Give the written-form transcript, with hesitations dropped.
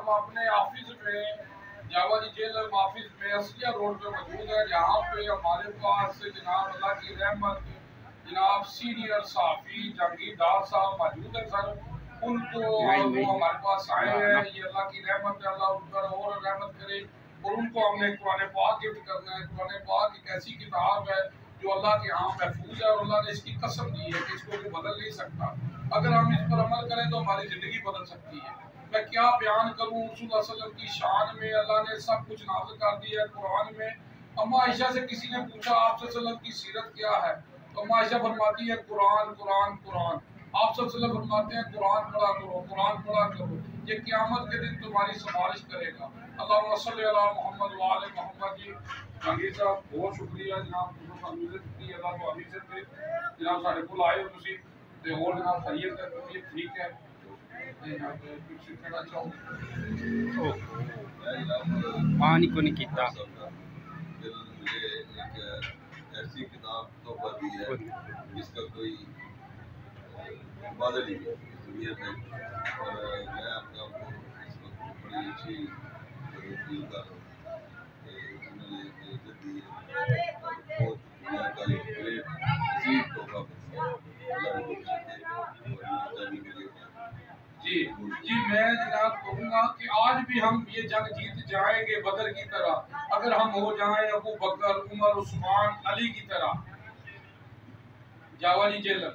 ہم اپنے آفس میں جاوا جی جیل آفس میں اسلیہ روڈ پہ موجود ہے، جہاں پہ ہمارے پاس جناب اللہ کی رحمت جناب سینئر صحافی جہانگیر ڈار صاحب موجود ہیں سر. ان کو وہ ہمارے پاس آئے ہیں. یہ اللہ کی رحمت ہے، اللہ ان پر اور رحمت کرے. اور ان کو ہم نے قرآن پاک گفٹ کرنا ہے. قرآن پاک ایک ایسی کتاب ہے جو اللہ کے ہاں محفوظ ہے، اور اللہ نے اس کی قسم دی ہے کہ اس کو بدل نہیں سکتا. اگر ہم اس پر عمل کریں تو ہماری زندگی بدل سکتی ہے. میں کیا بیان کروں رسول اللہ صلی اللہ علیہ وسلم کی شان میں. اللہ نے سب کچھ نازل کر دیا ہے قرآن میں. اما عائشہ سے کسی نے پوچھا آپ صلی اللہ علیہ وسلم کی سیرت کیا ہے، تو اما عائشہ فرماتی ہے قرآن قرآن قرآن. آپ صلی اللہ علیہ وسلم فرماتے ہیں قرآن پڑھا کرو، قرآن پڑھا کرو، یہ قیامت کے دن تمہاری سفارش کرے گا. اللہم صلی علی محمد و آل محمد. جی جہانگیر صاحب بہت شکریہ جناب، اللہ تو حدیث تھے جناب ساڑھے کو آئے ہو تسی تے اور جناب خیریت ہے، طبیعت ٹھیک ہے. پانی کو نہیں کیتا مجھے ایک ایسی کتاب تحفہ دی ہے جس کا کوئی بادل ہی نہیں دنیا میں. اور میں اپنے آپ کو اس وقت بڑی اچھی فیل کر رہا ہوں کہ انہوں نے عزت دی ہے. بہت دنیا کا ایک گریٹ عظیم تحفہ اللہ نے جانے کے لیے. جی میں جناب کہوں گا کہ آج بھی ہم یہ جنگ جیت جائیں گے بدر کی طرح اگر ہم ہو جائیں ابو بکر عمر عثمان علی کی طرح. جاوا جی جیلر